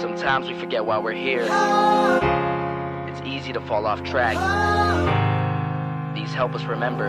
Sometimes we forget why we're here. It's easy to fall off track. These help us remember.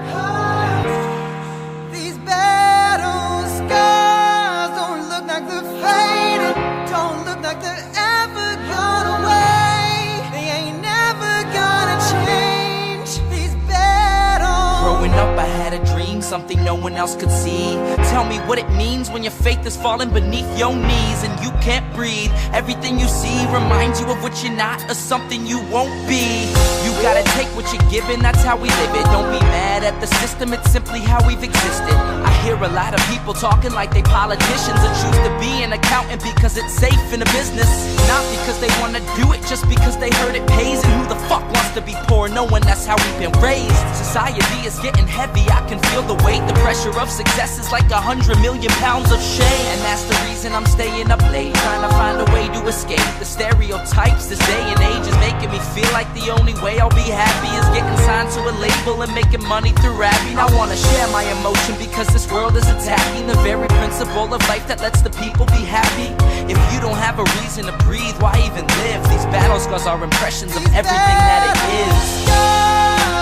These battle scars don't look like they're faded, don't look like they're ever gone away. They ain't never gonna change. These battles. Growing up, I had a dream, something no one else could see. Tell me what it means when your faith is falling beneath your knees and you can't breathe. Everything you see reminds you of what you're not or something you won't be. You gotta take what you're given, that's how we live it. Don't be mad at the system, it's simply how we've existed. I hear a lot of people talking like they politicians or choose to be an accountant because it's safe in a business. Not because they wanna do it, just because they heard it pays. And who the fuck wants to be poor knowing that's how we've been raised? Society is getting heavy, I can feel the weight. The pressure of success is like 100 million pounds of shame. And that's the reason I'm staying up late, trying to find a way to escape the stereotypes this day and age is making me feel like the only way I'll be happy is getting signed to a label and making money through rapping. I wanna share my emotion because this world is attacking the very principle of life that lets the people be happy. If you don't have a reason to breathe, why even live? These battle scars are impressions of everything that it is.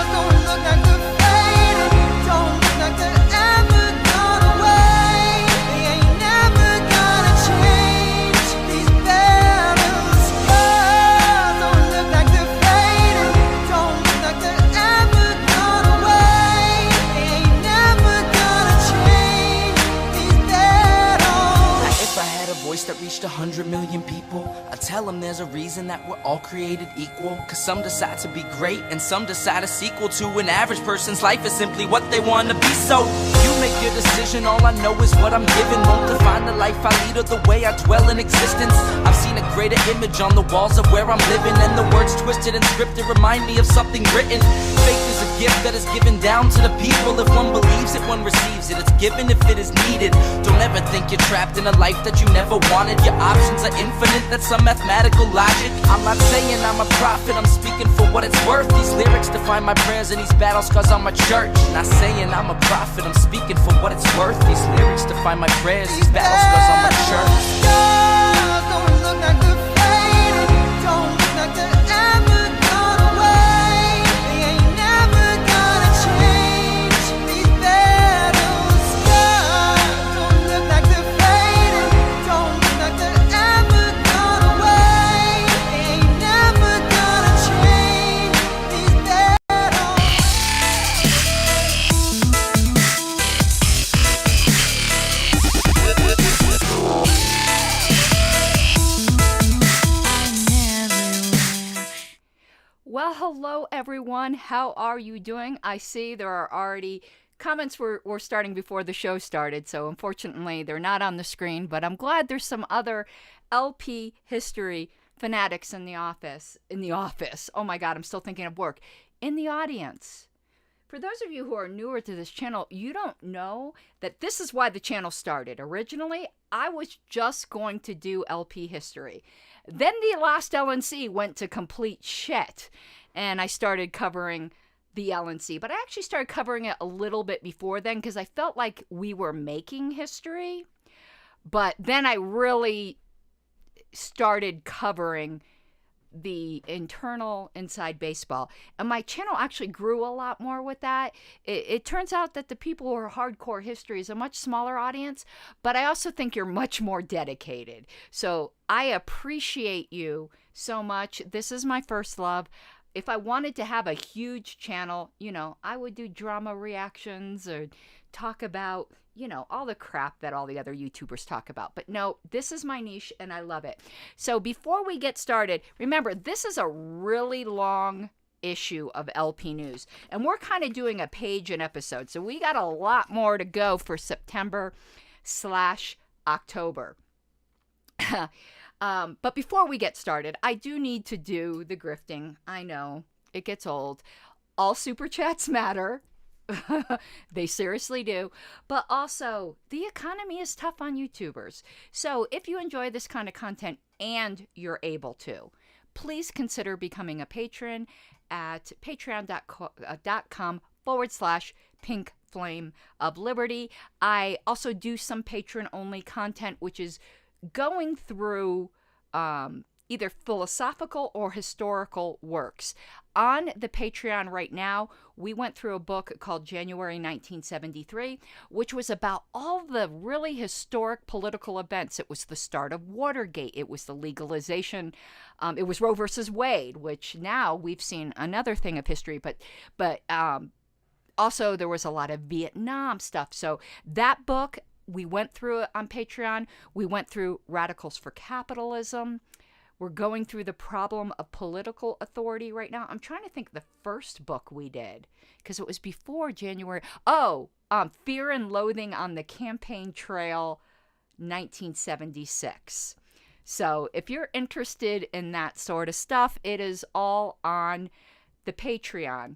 Don't look like they're faded, don't look like they're ever gone away. They ain't never gonna change. These battle scars don't look like they're faded, don't look like they're ever gone away. They ain't never gonna change. These battles. Now, if I had a voice that reached 100 million people, I'd tell them there's a reason that we're all created equal. Cause some decide to be great and some decide a sequel to an average person's life is simply what they want to be. So you make your decision, all I know is what I'm given. Won't define the life I lead or the way I dwell in existence. I've seen a greater image on the walls of where I'm living, and the words twisted and scripted remind me of something written. Faith is a gift that is given down to the people. If one believes it, one receives it. It's given if it is needed. Don't ever think you're trapped in a life that you never wanted. Your options are infinite, that's some mathematical logic. I'm not saying I'm a prophet, I'm speaking for what it's worth. These lyrics define my prayers and these battle scars on my church. Not saying I'm a prophet, I'm speaking for what it's worth. These lyrics define my prayers, these battle scars on my church. Don't look like they're faded, don't look like they're ever gone away. They ain't never gonna change. These battle scars don't look like they're faded, don't look like they're ever gone away. They ain't never gonna change. These battles. Well, hello everyone. How are you doing? I see there are already comments were starting before the show started, so unfortunately they're not on the screen, but I'm glad there's some other LP history fanatics in the office. Oh my God, I'm still thinking of work. In the audience. For those of you who are newer to this channel, you don't know that this is why the channel started. Originally, I was just going to do LP history. Then the last LNC went to complete shit, and I started covering the LNC. But I actually started covering it a little bit before then because I felt like we were making history. But then I really started covering the internal inside baseball, and my channel actually grew a lot more with that. It turns out that the people who are hardcore history is a much smaller audience, but I also think you're much more dedicated. So I appreciate you so much. This is my first love. If I wanted to have a huge channel, I would do drama reactions or talk about, all the crap that all the other YouTubers talk about. But no, this is my niche and I love it. So before we get started, remember, this is a really long issue of LP News. And we're kind of doing a page an episode. So we got a lot more to go for September/October. But before we get started, I do need to do the grifting. I know, it gets old. All super chats matter. They seriously do. But also, the economy is tough on YouTubers. So if you enjoy this kind of content and you're able to, please consider becoming a patron at patreon.com/Pink Flame of Liberty. I also do some patron only content, which is going through either philosophical or historical works. On the Patreon right now, we went through a book called January 1973, which was about all the really historic political events. It was the start of Watergate. It was the legalization. It was Roe versus Wade, which now we've seen another thing of history, but also there was a lot of Vietnam stuff. So that book, we went through it on Patreon. We went through Radicals for Capitalism. We're going through the problem of political authority right now. I'm trying to think the first book we did, because it was before January. Fear and Loathing on the Campaign Trail, 1976. So if you're interested in that sort of stuff, it is all on the Patreon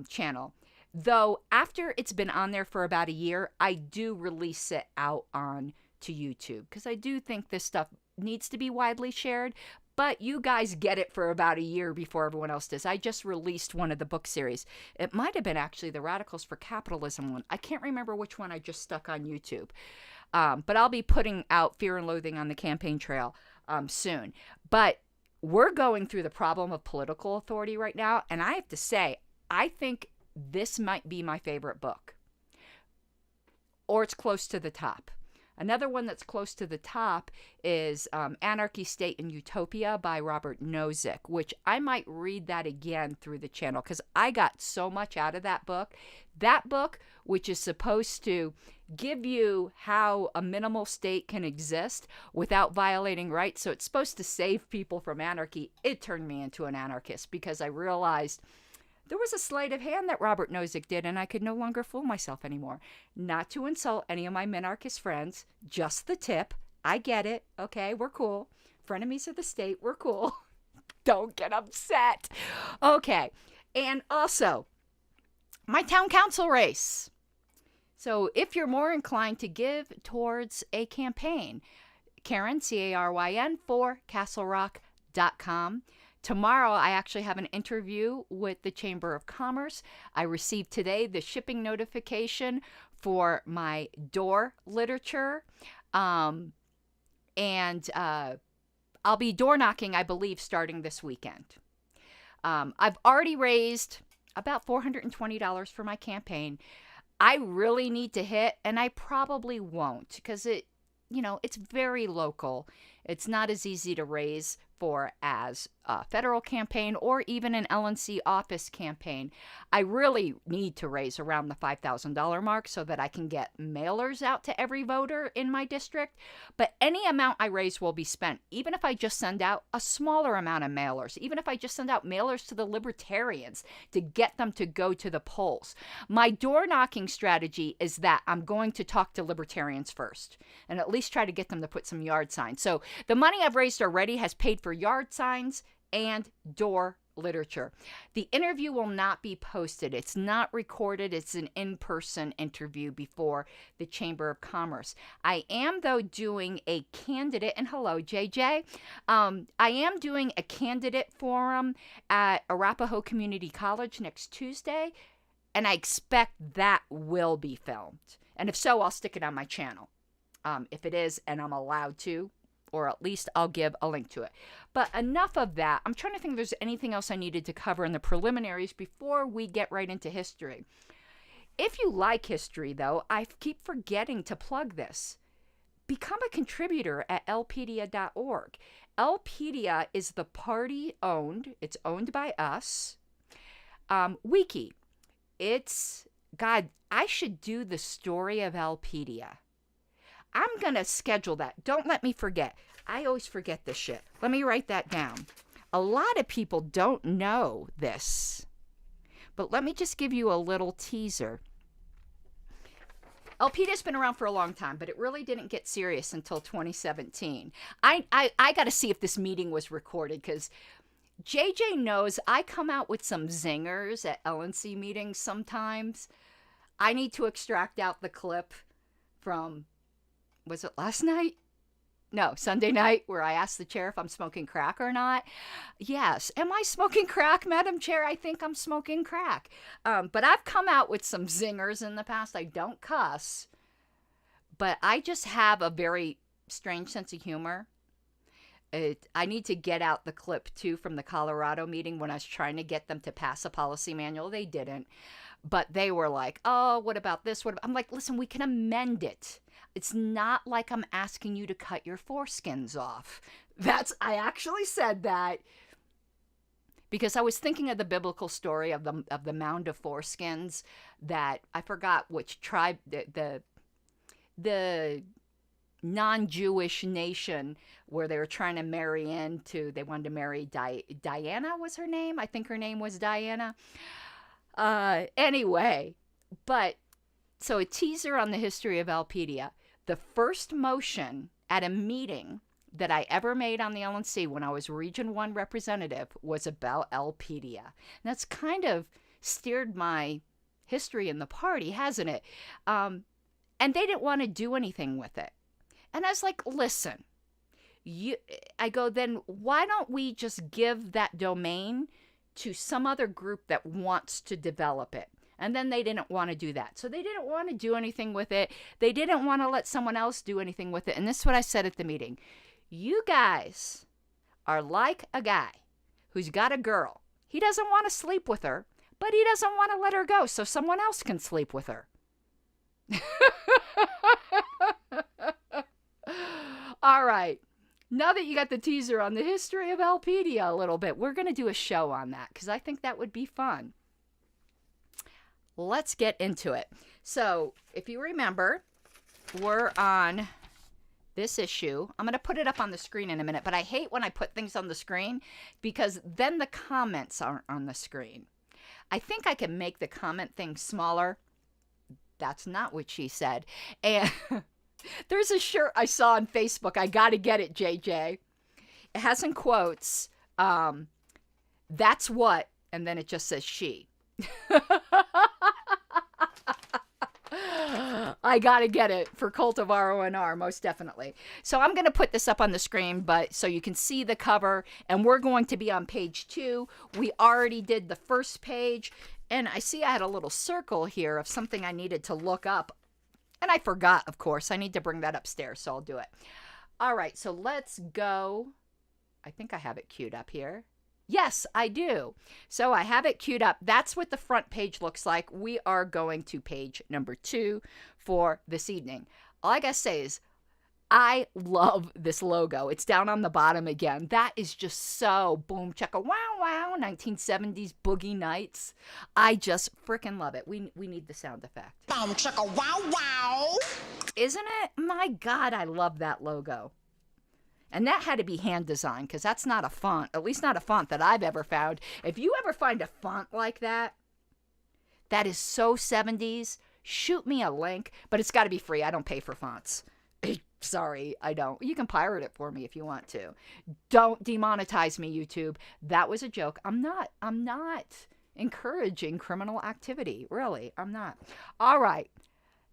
channel. Though after it's been on there for about a year, I do release it out on to YouTube, because I do think this stuff needs to be widely shared, but you guys get it for about a year before everyone else does. I just released one of the book series. It might have been actually the Radicals for Capitalism one. I can't remember which one I just stuck on YouTube. But I'll be putting out Fear and Loathing on the Campaign Trail soon. But we're going through the problem of political authority right now, and I have to say, I think this might be my favorite book. Or it's close to the top. Another one that's close to the top is Anarchy, State, and Utopia by Robert Nozick, which I might read that again through the channel, because I got so much out of that book. That book, which is supposed to give you how a minimal state can exist without violating rights, so it's supposed to save people from anarchy, it turned me into an anarchist, because I realized there was a sleight of hand that Robert Nozick did, and I could no longer fool myself anymore. Not to insult any of my minarchist friends, just the tip. I get it. Okay, we're cool. Frenemies of the state, we're cool. Don't get upset. Okay, and also, my town council race. So if you're more inclined to give towards a campaign, Karen, C-A-R-Y-N, for castlerock.com. Tomorrow, I actually have an interview with the Chamber of Commerce. I received today the shipping notification for my door literature. And I'll be door knocking, I believe, starting this weekend. I've already raised about $420 for my campaign. I really need to hit, and I probably won't, because it's very local. It's not as easy to raise for as a federal campaign or even an LNC office campaign. I really need to raise around the $5,000 mark so that I can get mailers out to every voter in my district. But any amount I raise will be spent, even if I just send out a smaller amount of mailers, even if I just send out mailers to the Libertarians to get them to go to the polls. My door knocking strategy is that I'm going to talk to Libertarians first and at least try to get them to put some yard signs. So the money I've raised already has paid for yard signs and door literature. The interview will not be posted. It's not recorded. It's an in-person interview before the Chamber of Commerce. I am, though, doing a candidate, and hello, JJ. I am doing a candidate forum at Arapahoe Community College next Tuesday, and I expect that will be filmed. And if so, I'll stick it on my channel. If it is, and I'm allowed to, or at least I'll give a link to it. But enough of that. I'm trying to think if there's anything else I needed to cover in the preliminaries before we get right into history. If you like history, though, I keep forgetting to plug this. Become a contributor at lpedia.org. Lpedia is the party-owned, it's owned by us, Wiki. God, I should do the story of Lpedia. I'm going to schedule that. Don't let me forget. I always forget this shit. Let me write that down. A lot of people don't know this. But let me just give you a little teaser. Lpedia's been around for a long time, but it really didn't get serious until 2017. I got to see if this meeting was recorded, because JJ knows I come out with some zingers at LNC meetings sometimes. I need to extract out the clip from... was it last night? No, Sunday night, where I asked the chair if I'm smoking crack or not. Yes. Am I smoking crack, Madam Chair? I think I'm smoking crack. But I've come out with some zingers in the past. I don't cuss. But I just have a very strange sense of humor. I need to get out the clip too from the Colorado meeting when I was trying to get them to pass a policy manual. They didn't, but they were like, "Oh, what about this? I'm like, listen, we can amend it. It's not like I'm asking you to cut your foreskins off." I actually said that because I was thinking of the biblical story of the mound of foreskins that I forgot which tribe, the non-Jewish nation where they were trying to marry into. They wanted to marry Diana was her name. I think her name was Diana. Anyway, but so a teaser on the history of Alpedia. The first motion at a meeting that I ever made on the LNC when I was Region 1 representative was about Alpedia. And that's kind of steered my history in the party, hasn't it? And they didn't want to do anything with it. And I was like, listen, I go, then why don't we just give that domain to some other group that wants to develop it? And then they didn't want to do that. So they didn't want to do anything with it. They didn't want to let someone else do anything with it. And this is what I said at the meeting. You guys are like a guy who's got a girl. He doesn't want to sleep with her, but he doesn't want to let her go so someone else can sleep with her. All right. Now that you got the teaser on the history of Alpedia a little bit, we're going to do a show on that because I think that would be fun. Let's get into it. So, if you remember, we're on this issue. I'm going to put it up on the screen in a minute, but I hate when I put things on the screen because then the comments aren't on the screen. I think I can make the comment thing smaller. That's not what she said. And there's a shirt I saw on Facebook. I got to get it, JJ. It has in quotes, that's what, and then it just says she. I got to get it for Cult of RONR, most definitely. So I'm going to put this up on the screen, but so you can see the cover, and we're going to be on page 2. We already did the first page, and I see I had a little circle here of something I needed to look up, and I forgot, of course. I need to bring that upstairs, so I'll do it. All right, so let's go. I think I have it queued up here. Yes, I do. So I have it queued up. That's what the front page looks like. We are going to page number 2 for this evening. All I gotta say is I love this logo. It's down on the bottom again. That is just so boom, checka, wow, wow, 1970s boogie nights. I just freaking love it. We need the sound effect. Boom, chicka, wow, wow. Isn't it? My God, I love that logo. And that had to be hand designed because that's not a font, at least not a font that I've ever found. If you ever find a font like that, that is so 70s, shoot me a link, but it's got to be free. I don't pay for fonts. Sorry, I don't. You can pirate it for me if you want to. Don't demonetize me, YouTube. That was a joke. I'm not encouraging criminal activity. Really, I'm not. All right.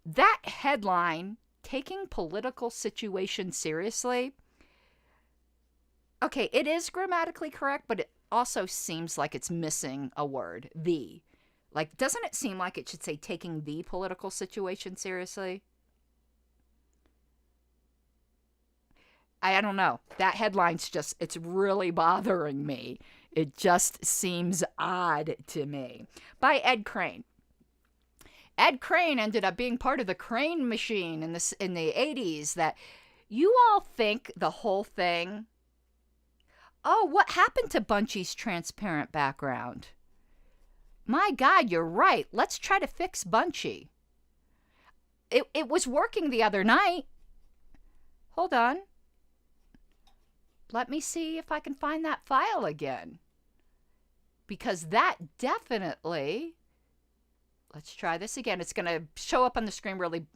That headline, taking political situation seriously. Okay, it is grammatically correct, but it also seems like it's missing a word, the. Like, doesn't it seem like it should say taking the political situation seriously? I don't know. That headline's just, it's really bothering me. It just seems odd to me. By Ed Crane. Ed Crane ended up being part of the Crane machine in the 80s that you all think the whole thing... Oh, what happened to Bunchy's transparent background? My God, you're right. Let's try to fix Bunchy. It was working the other night. Hold on. Let me see if I can find that file again. Because that definitely... Let's try this again. It's going to show up on the screen really...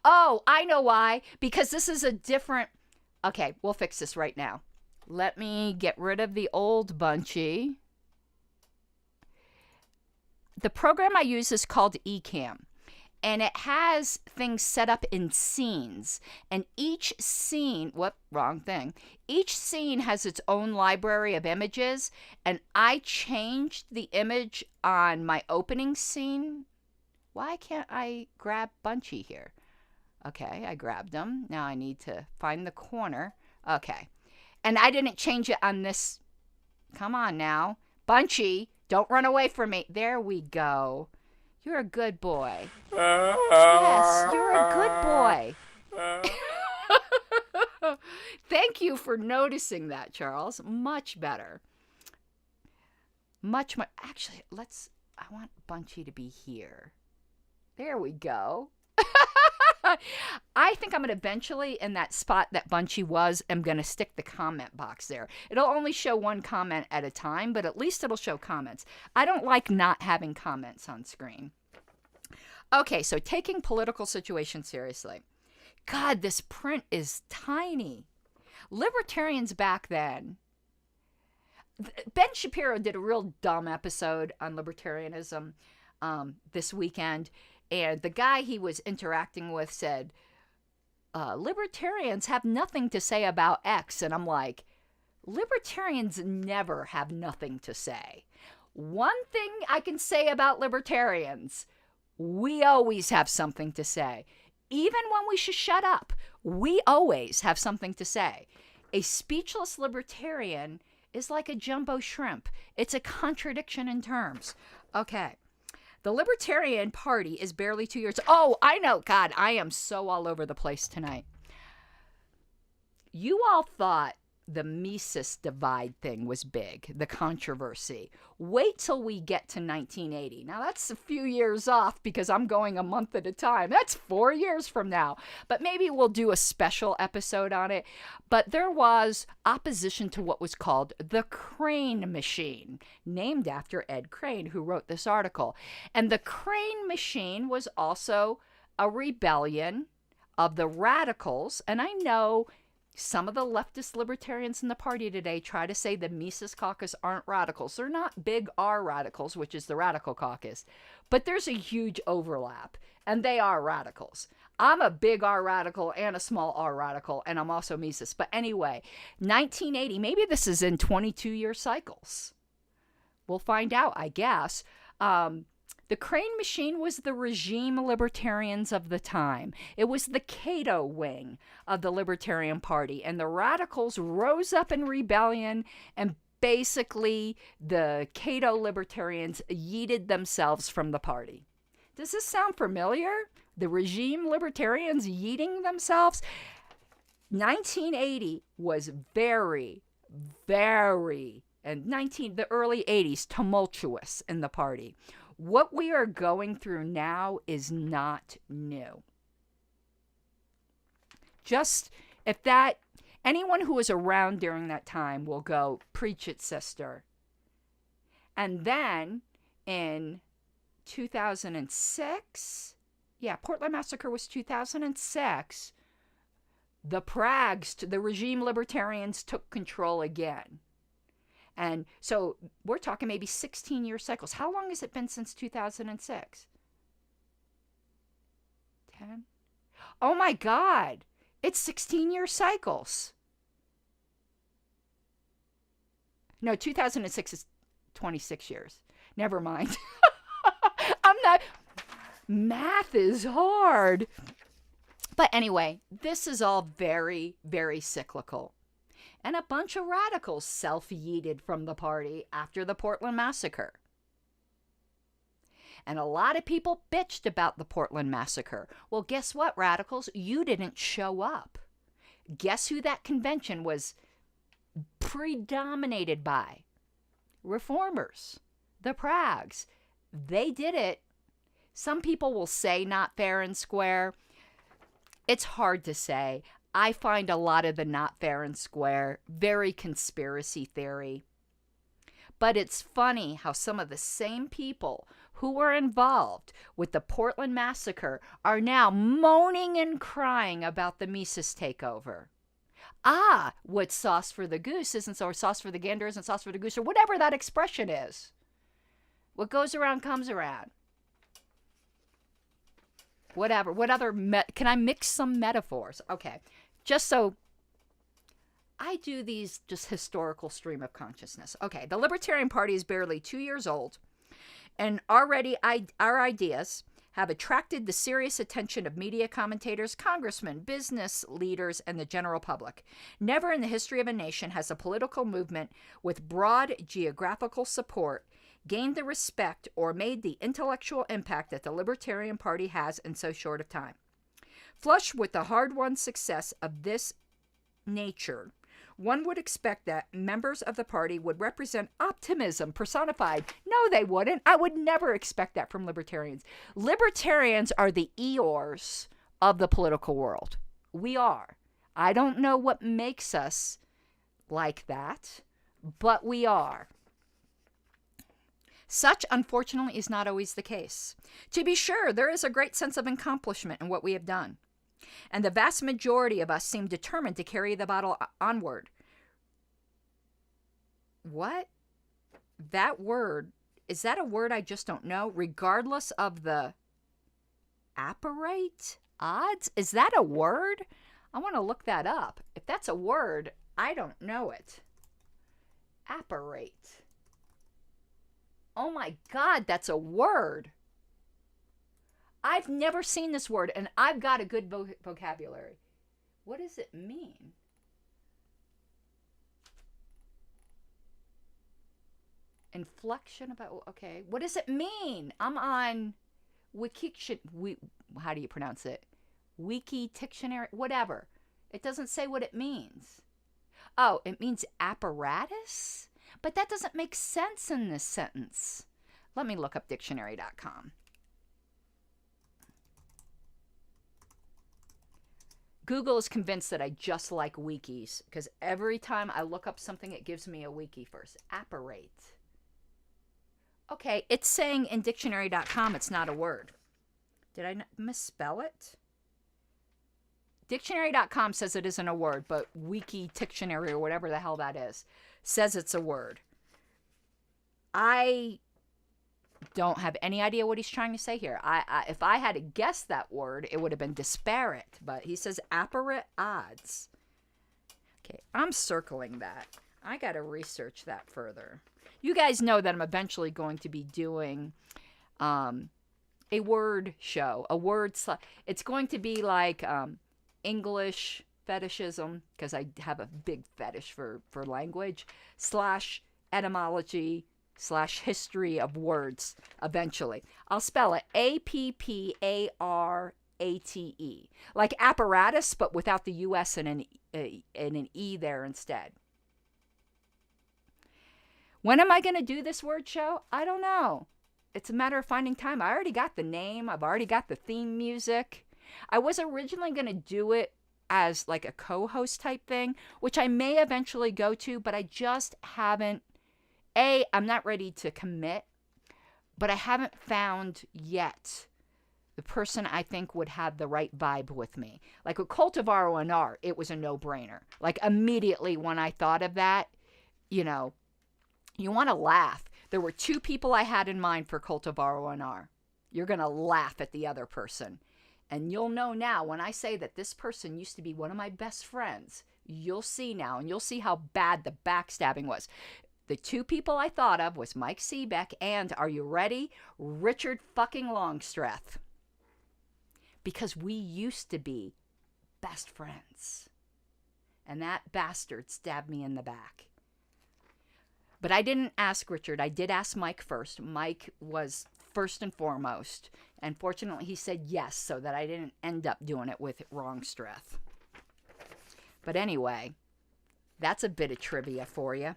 Oh, I know why. Because this is a different... Okay, we'll fix this right now. Let me get rid of the old Bunchy. The program I use is called Ecamm, and it has things set up in scenes. And each scene, wrong thing. Each scene has its own library of images, and I changed the image on my opening scene. Why can't I grab Bunchy here? Okay, I grabbed him. Now I need to find the corner. Okay. And I didn't change it on this. Come on now. Bunchy, don't run away from me. There we go. You're a good boy. Yes, you're a good boy. Thank you for noticing that, Charles. Much better. Much. Actually, I want Bunchy to be here. There we go. I think I'm going to eventually, in that spot that Bunchy was, I'm going to stick the comment box there. It'll only show one comment at a time, but at least it'll show comments. I don't like not having comments on screen. Okay, so taking political situations seriously. God, this print is tiny. Libertarians back then. Ben Shapiro did a real dumb episode on libertarianism this weekend. And the guy he was interacting with said, libertarians have nothing to say about X. And I'm like, libertarians never have nothing to say. One thing I can say about libertarians, we always have something to say. Even when we should shut up, we always have something to say. A speechless libertarian is like a jumbo shrimp. It's a contradiction in terms. Okay. The Libertarian Party is barely 2 years. Oh, I know. God, I am so all over the place tonight. You all thought the Mises divide thing was big, the controversy. Wait till we get to 1980. Now, that's a few years off because I'm going a month at a time. That's 4 years from now. But maybe we'll do a special episode on it. But there was opposition to what was called the Crane Machine, named after Ed Crane, who wrote this article. And the Crane Machine was also a rebellion of the radicals. And I know some of the leftist libertarians in the party today try to say the Mises Caucus aren't radicals. They're not big R radicals, which is the radical caucus. But there's a huge overlap, and they are radicals. I'm a big R radical and a small R radical, and I'm also Mises. But anyway, 1980, maybe this is in 22-year cycles. We'll find out, I guess. The Crane Machine was the regime libertarians of the time. It was the Cato wing of the Libertarian Party. And the radicals rose up in rebellion, and basically the Cato libertarians yeeted themselves from the party. Does this sound familiar? The regime libertarians yeeting themselves? 1980 was very, and the early 80s, tumultuous in the party. What we are going through now is not new. Just if anyone who was around during that time will go, preach it, sister. And then in 2006, Portland Massacre was 2006, the Prags, the regime libertarians took control again. And so we're talking maybe 16-year cycles. How long has it been since 2006? 10? Oh my God. It's 16-year cycles. No, 2006 is 26 years. Never mind. Math is hard. But anyway, this is all very, very cyclical. And a bunch of radicals self-yeeted from the party after the Portland Massacre. And a lot of people bitched about the Portland Massacre. Well, guess what, radicals? You didn't show up. Guess who that convention was predominated by? Reformers, the Prags. They did it. Some people will say not fair and square. It's hard to say. I find a lot of the not fair and square very conspiracy theory. But it's funny how some of the same people who were involved with the Portland Massacre are now moaning and crying about the Mises takeover. What's sauce for the goose isn't, or sauce for the gander isn't sauce for the goose, or whatever that expression is. What goes around comes around. Whatever. What other can I mix some metaphors? Okay. Just so I do these just historical stream of consciousness. Okay. The Libertarian Party is barely 2 years old, and already our ideas have attracted the serious attention of media commentators, congressmen, business leaders, and the general public. Never in the history of a nation has a political movement with broad geographical support gained the respect or made the intellectual impact that the Libertarian Party has in so short a time. Flush with the hard-won success of this nature, one would expect that members of the party would represent optimism personified. No, they wouldn't. I would never expect that from libertarians. Libertarians are the Eeyores of the political world. We are. I don't know what makes us like that, but we are. Such, unfortunately, is not always the case. To be sure, there is a great sense of accomplishment in what we have done. And the vast majority of us seem determined to carry the bottle onward. What? That word, is that a word I just don't know? Regardless of the apparate odds? Is that a word? I want to look that up. If that's a word, I don't know it. Apparate. Oh my God, that's a word. I've never seen this word, and I've got a good vocabulary. What does it mean? Inflection about, okay. What does it mean? I'm on Wiki, how do you pronounce it? Wiki Dictionary, whatever. It doesn't say what it means. Oh, it means apparatus? But that doesn't make sense in this sentence. Let me look up dictionary.com. Google is convinced that I just like wikis because every time I look up something, it gives me a wiki first. Apparate. Okay, it's saying in dictionary.com it's not a word. Did I misspell it? Dictionary.com says it isn't a word, but Wiki Dictionary or whatever the hell that is says it's a word. I don't have any idea what he's trying to say here. If I had to guess that word, it would have been disparate, but he says apparate odds. Okay, I'm circling that. I got to research that further. You guys know that I'm eventually going to be doing a word show, it's going to be like English fetishism, because I have a big fetish for language, / etymology / history of words eventually. I'll spell it APPARATE, like apparatus, but without the US and an E there instead. When am I going to do this word show? I don't know. It's a matter of finding time. I already got the name. I've already got the theme music. I was originally going to do it as like a co-host type thing, which I may eventually go to, but I just haven't. I'm not ready to commit, but I haven't found yet the person I think would have the right vibe with me. Like with Cultivar ONR, it was a no-brainer. Like immediately when I thought of that, you know, you want to laugh. There were 2 people I had in mind for Cultivar ONR. You're going to laugh at the other person. And you'll know now when I say that this person used to be one of my best friends. You'll see now, and you'll see how bad the backstabbing was. The 2 people I thought of was Mike Seebeck and, are you ready, Richard fucking Longstreth. Because we used to be best friends. And that bastard stabbed me in the back. But I didn't ask Richard. I did ask Mike first. Mike was first and foremost. And fortunately, he said yes, so that I didn't end up doing it with Longstreth. But anyway, that's a bit of trivia for you.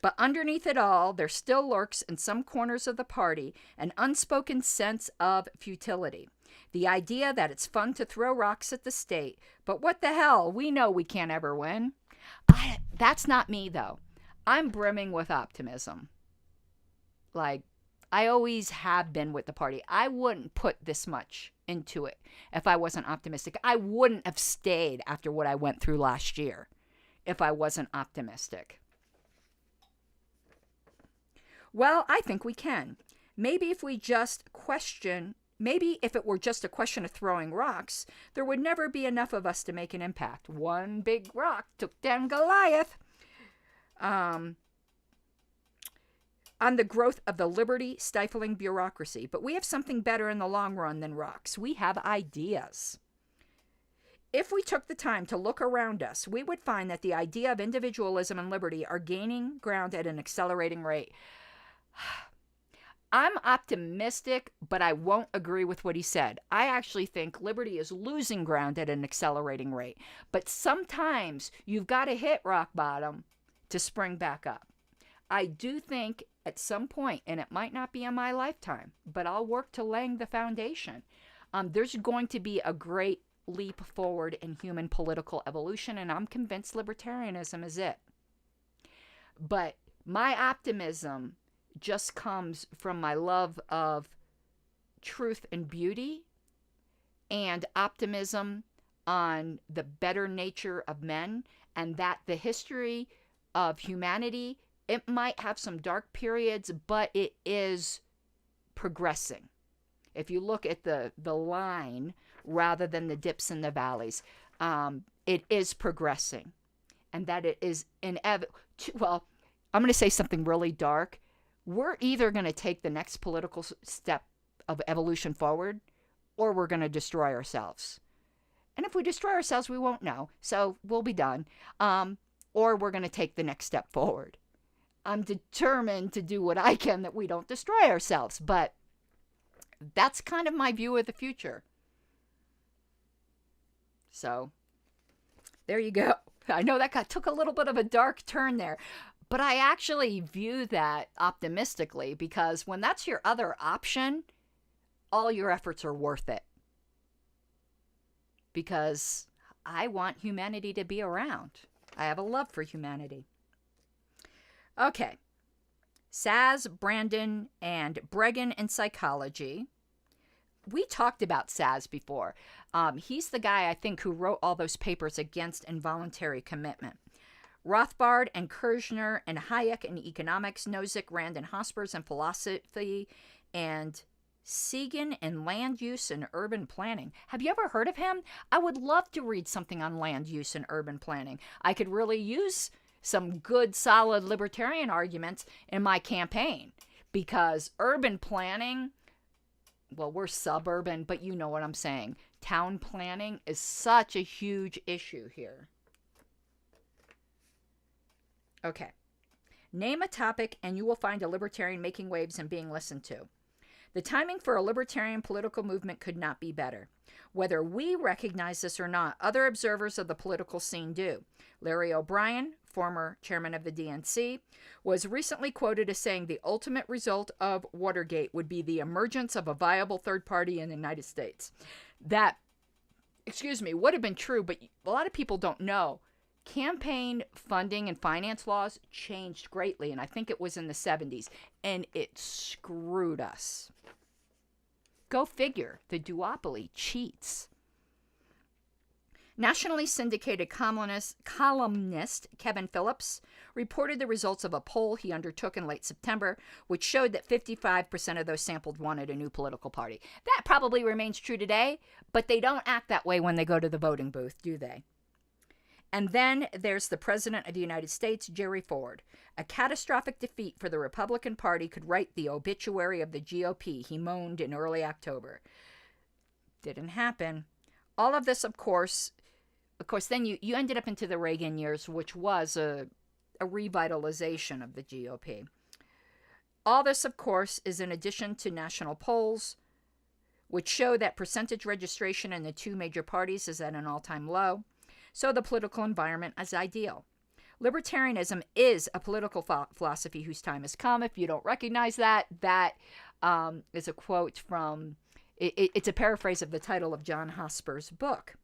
But underneath it all, there still lurks in some corners of the party an unspoken sense of futility. The idea that it's fun to throw rocks at the state, but what the hell, we know we can't ever win. That's not me, though. I'm brimming with optimism. Like, I always have been with the party. I wouldn't put this much into it if I wasn't optimistic. I wouldn't have stayed after what I went through last year if I wasn't optimistic. Well, I think we can. Maybe if it were just a question of throwing rocks, there would never be enough of us to make an impact. One big rock took down Goliath. on the growth of the liberty-stifling bureaucracy. But we have something better in the long run than rocks. We have ideas. If we took the time to look around us, we would find that the idea of individualism and liberty are gaining ground at an accelerating rate. I'm optimistic, but I won't agree with what he said. I actually think liberty is losing ground at an accelerating rate. But sometimes you've got to hit rock bottom to spring back up. I do think at some point, and it might not be in my lifetime, but I'll work to laying the foundation. There's going to be a great leap forward in human political evolution, and I'm convinced libertarianism is it. But my optimism just comes from my love of truth and beauty and optimism on the better nature of men, and that the history of humanity, it might have some dark periods, but it is progressing. If you look at the line rather than the dips and the valleys, it is progressing, and that it is inevitable. Well, I'm going to say something really dark. We're either going to take the next political step of evolution forward, or we're going to destroy ourselves. And if we destroy ourselves, we won't know, so we'll be done. Or we're going to take the next step forward. I'm determined to do what I can that we don't destroy ourselves, but that's kind of my view of the future. So, there you go. I know that took a little bit of a dark turn there, but I actually view that optimistically, because when that's your other option, all your efforts are worth it. Because I want humanity to be around. I have a love for humanity. Okay. Saz, Brandon, and Bregan in psychology. We talked about Saz before. He's the guy, I think, who wrote all those papers against involuntary commitment. Rothbard and Kirchner and Hayek in economics, Nozick, Rand and Hospers in philosophy, and Segan in land use and urban planning. Have you ever heard of him? I would love to read something on land use and urban planning. I could really use some good, solid libertarian arguments in my campaign, because urban planning, well, we're suburban, but you know what I'm saying. Town planning is such a huge issue here. Okay. Name a topic and you will find a libertarian making waves and being listened to. The timing for a libertarian political movement could not be better. Whether we recognize this or not, other observers of the political scene do. Larry O'Brien, former chairman of the DNC, was recently quoted as saying the ultimate result of Watergate would be the emergence of a viable third party in the United States. That, would have been true, but a lot of people don't know. Campaign funding and finance laws changed greatly, and I think it was in the 70s, and it screwed us. Go figure, the duopoly cheats. Nationally syndicated columnist Kevin Phillips reported the results of a poll he undertook in late September, which showed that 55% of those sampled wanted a new political party. That probably remains true today, but they don't act that way when they go to the voting booth, do they? And then there's the President of the United States, Jerry Ford. A catastrophic defeat for the Republican Party could write the obituary of the GOP, he moaned in early October. Didn't happen. All of this, of course, then you ended up into the Reagan years, which was a revitalization of the GOP. All this, of course, is in addition to national polls, which show that percentage registration in the two major parties is at an all-time low. So the political environment is ideal. Libertarianism is a political philosophy whose time has come. If you don't recognize that, that is a quote from, it's a paraphrase of the title of John Hosper's book.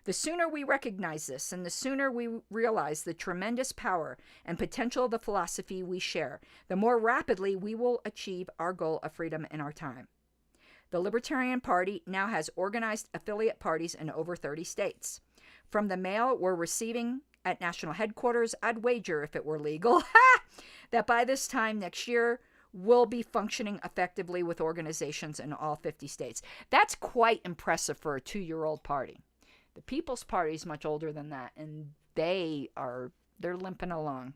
The sooner we recognize this, and the sooner we realize the tremendous power and potential of the philosophy we share, the more rapidly we will achieve our goal of freedom in our time. The Libertarian Party now has organized affiliate parties in over 30 states. From the mail we're receiving at national headquarters, I'd wager, if it were legal, that by this time next year, we'll be functioning effectively with organizations in all 50 states. That's quite impressive for a 2-year-old party. The People's Party is much older than that, and they're limping along.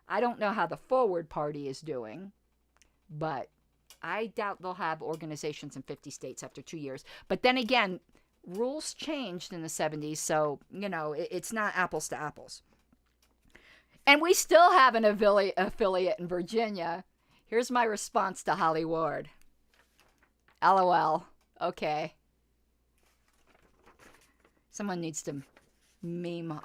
I don't know how the Forward Party is doing. But I doubt they'll have organizations in 50 states after 2 years. But then again, rules changed in the 70s, so, it's not apples to apples. And we still have an affiliate in Virginia. Here's my response to Holly Ward. LOL. Okay. Someone needs to meme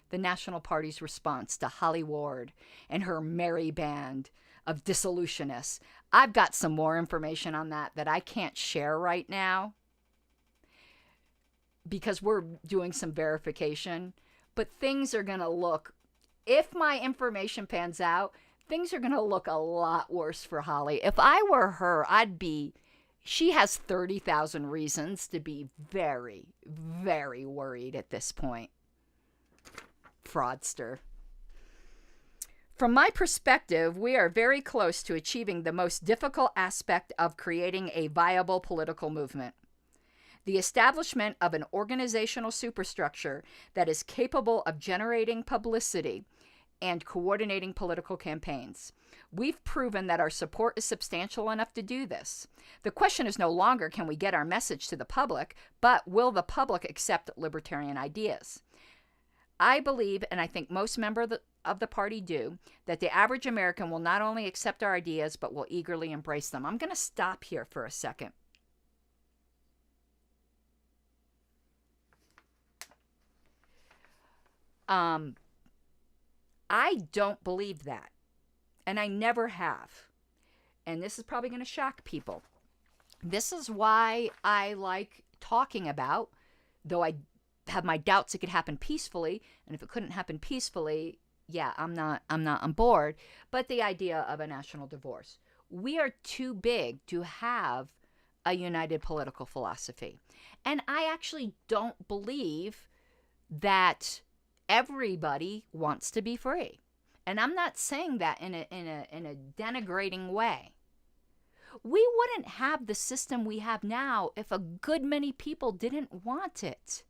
the National Party's response to Holly Ward and her merry band of dissolutionists. I've got some more information on that I can't share right now because we're doing some verification. But things are going to look, if my information pans out, things are going to look a lot worse for Holly. If I were her, she has 30,000 reasons to be very, very worried at this point. Fraudster. From my perspective, we are very close to achieving the most difficult aspect of creating a viable political movement: the establishment of an organizational superstructure that is capable of generating publicity and coordinating political campaigns. We've proven that our support is substantial enough to do this. The question is no longer can we get our message to the public, but will the public accept libertarian ideas? I believe, and I think most members of the party do, that the average American will not only accept our ideas, but will eagerly embrace them. I'm going to stop here for a second. I don't believe that. And I never have. And this is probably going to shock people. This is why I like talking about, though I have my doubts it could happen peacefully. And if it couldn't happen peacefully, yeah, I'm not on board. But the idea of a national divorce. We are too big to have a united political philosophy. And I actually don't believe that everybody wants to be free. And I'm not saying that in a denigrating way. We wouldn't have the system we have now if a good many people didn't want it.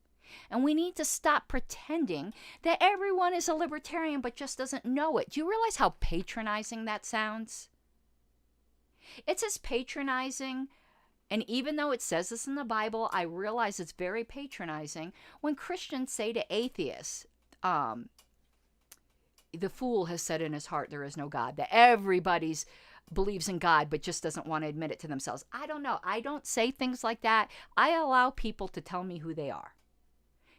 And we need to stop pretending that everyone is a libertarian but just doesn't know it. Do you realize how patronizing that sounds? It's as patronizing, and even though it says this in the Bible, I realize it's very patronizing when Christians say to atheists, the fool has said in his heart there is no God, that everybody's believes in God but just doesn't want to admit it to themselves. I don't know. I don't say things like that. I allow people to tell me who they are.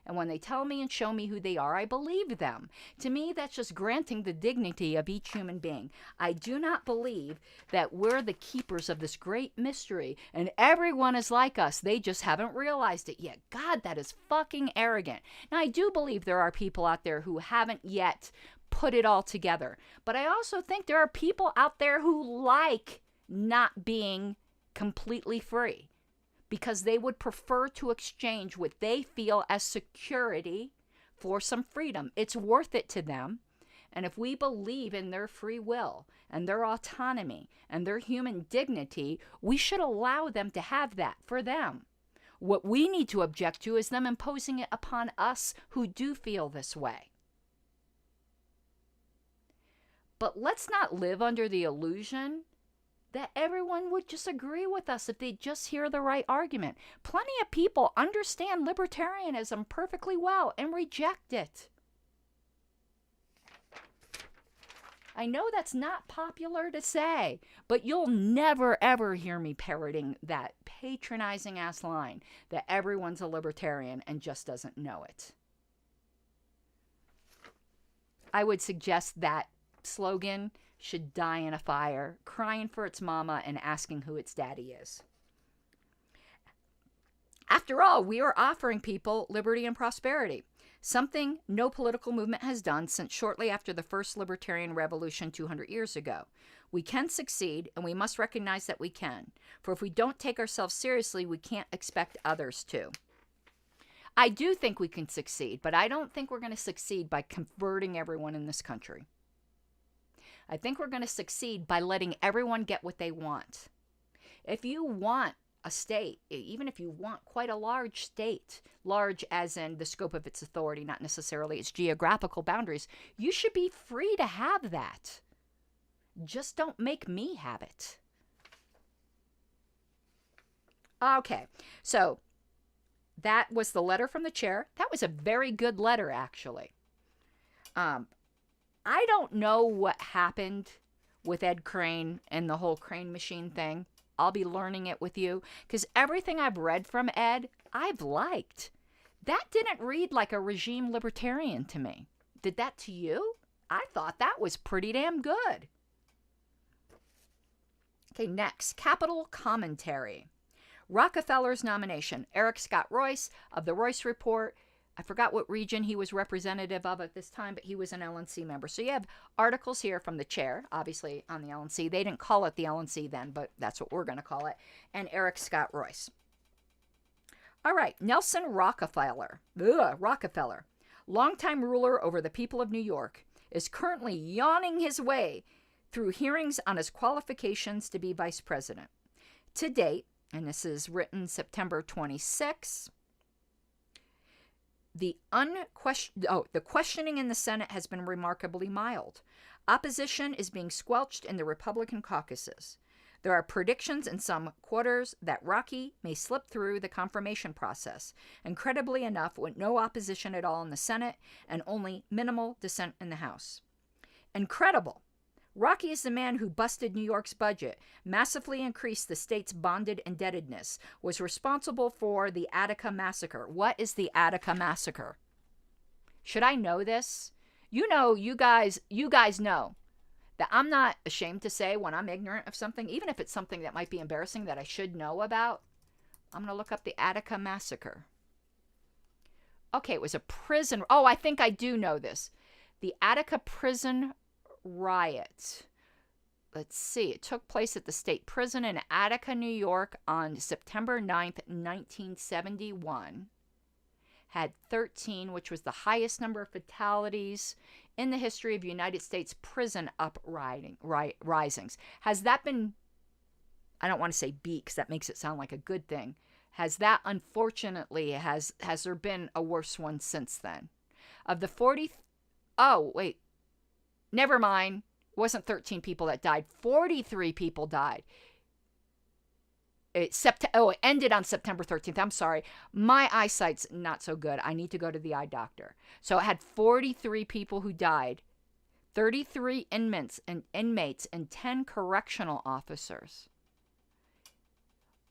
And when they tell me and show me who they are, I believe them. To me, that's just granting the dignity of each human being. I do not believe that we're the keepers of this great mystery and everyone is like us. They just haven't realized it yet. God, that is fucking arrogant. Now, I do believe there are people out there who haven't yet put it all together. But I also think there are people out there who like not being completely free, because they would prefer to exchange what they feel as security for some freedom. It's worth it to them. And if we believe in their free will and their autonomy and their human dignity, we should allow them to have that for them. What we need to object to is them imposing it upon us who do feel this way. But let's not live under the illusion that everyone would just agree with us if they just hear the right argument. Plenty of people understand libertarianism perfectly well and reject it. I know that's not popular to say, but you'll never ever hear me parroting that patronizing ass line that everyone's a libertarian and just doesn't know it. I would suggest that slogan should die in a fire, crying for its mama and asking who its daddy is. After all, we are offering people liberty and prosperity, something no political movement has done since shortly after the first libertarian revolution 200 years ago. We can succeed, and we must recognize that we can. For if we don't take ourselves seriously, we can't expect others to. I do think we can succeed, but I don't think we're going to succeed by converting everyone in this country. I think we're going to succeed by letting everyone get what they want. If you want a state, even if you want quite a large state, large as in the scope of its authority, not necessarily its geographical boundaries, you should be free to have that. Just don't make me have it. Okay, so that was the letter from the chair. That was a very good letter, actually. I don't know what happened with Ed Crane and the whole Crane machine thing. I'll be learning it with you because everything I've read from Ed, I've liked. That didn't read like a regime libertarian to me. Did that to you? I thought that was pretty damn good. Okay, next, Capital Commentary. Rockefeller's nomination. Eric Scott Royce of the Royce Report. I forgot what region he was representative of at this time, but he was an LNC member. So you have articles here from the chair, obviously on the LNC. They didn't call it the LNC then, but that's what we're going to call it. And Eric Scott Royce. All right, Nelson Rockefeller. Rockefeller, longtime ruler over the people of New York, is currently yawning his way through hearings on his qualifications to be vice president. To date, and this is written September 26, the questioning in the Senate has been remarkably mild. Opposition is being squelched in the Republican caucuses. There are predictions in some quarters that Rocky may slip through the confirmation process, incredibly enough, with no opposition at all in the Senate and only minimal dissent in the House. Incredible. Rocky is the man who busted New York's budget, massively increased the state's bonded indebtedness, was responsible for the Attica Massacre. What is the Attica Massacre? Should I know this? You guys know that I'm not ashamed to say when I'm ignorant of something, even if it's something that might be embarrassing that I should know about. I'm going to look up the Attica Massacre. Okay, it was a prison. Oh, I think I do know this. The Attica prison riot. Let's see. It took place at the state prison in Attica, New York on September 9th, 1971. Had 13, which was the highest number of fatalities in the history of United States prison uprisings. Has that been, I don't want to say beat because that makes it sound like a good thing. Has that, unfortunately, has there been a worse one since then? Of the 40, oh, wait. Never mind. It wasn't 13 people that died. 43 people died. It ended on September 13th. I'm sorry. My eyesight's not so good. I need to go to the eye doctor. So it had 43 people who died, 33 inmates and 10 correctional officers.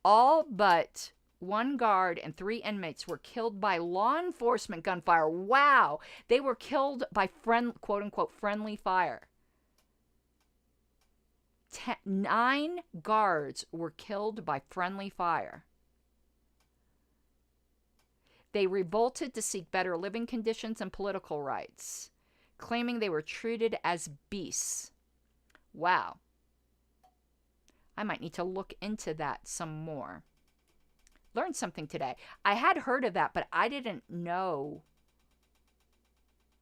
All but one guard and 3 inmates were killed by law enforcement gunfire. Wow. They were killed by quote unquote friendly fire. 9 guards were killed by friendly fire. They revolted to seek better living conditions and political rights, claiming they were treated as beasts. Wow. I might need to look into that some more. Learned something today. I had heard of that, but I didn't know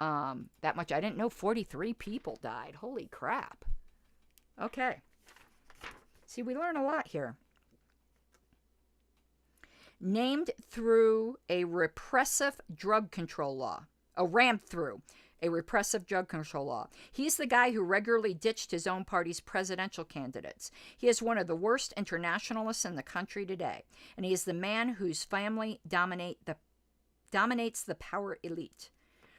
that much. I didn't know 43 people died. Holy crap. Okay. See, we learn a lot here. Named through a repressive drug control law. Rammed through a repressive drug control law. He's the guy who regularly ditched his own party's presidential candidates. He is one of the worst internationalists in the country today, and he is the man whose family dominates the power elite.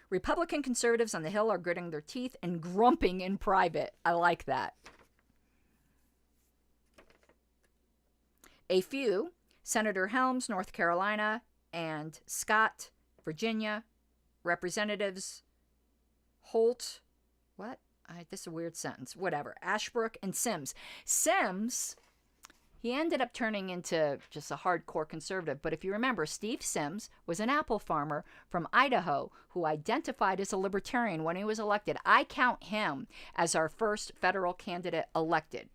Republican conservatives on the Hill are gritting their teeth and grumping in private. I like that. A few, Senator Helms, North Carolina, and Scott, Virginia, Representatives Holt, this is a weird sentence, whatever, Ashbrook, and Sims. Sims, he ended up turning into just a hardcore conservative, but if you remember, Steve Sims was an apple farmer from Idaho who identified as a libertarian when he was elected. I count him as our first federal candidate elected.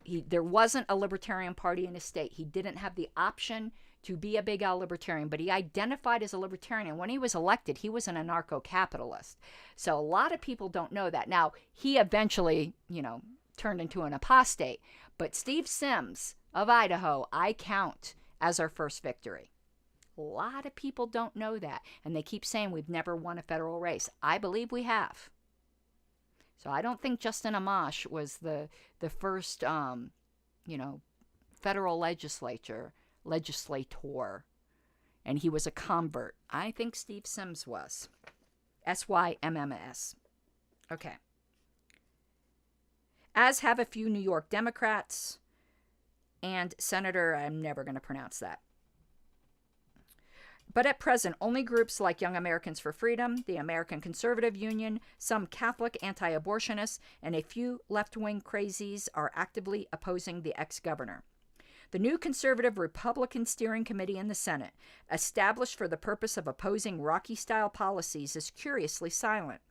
There wasn't a libertarian party in his state. He didn't have the option to be a big L libertarian, but he identified as a libertarian. And when he was elected, he was an anarcho-capitalist. So a lot of people don't know that. Now, he eventually, turned into an apostate. But Steve Sims of Idaho, I count as our first victory. A lot of people don't know that. And they keep saying we've never won a federal race. I believe we have. So I don't think Justin Amash was the first, federal legislator, and he was a convert. I think Steve Sims was. SYMMS. Okay. As have a few New York Democrats and Senator, I'm never going to pronounce that. But at present, only groups like Young Americans for Freedom, the American Conservative Union, some Catholic anti-abortionists, and a few left-wing crazies are actively opposing the ex-governor. The new conservative Republican steering committee in the Senate, established for the purpose of opposing Rocky-style policies, is curiously silent.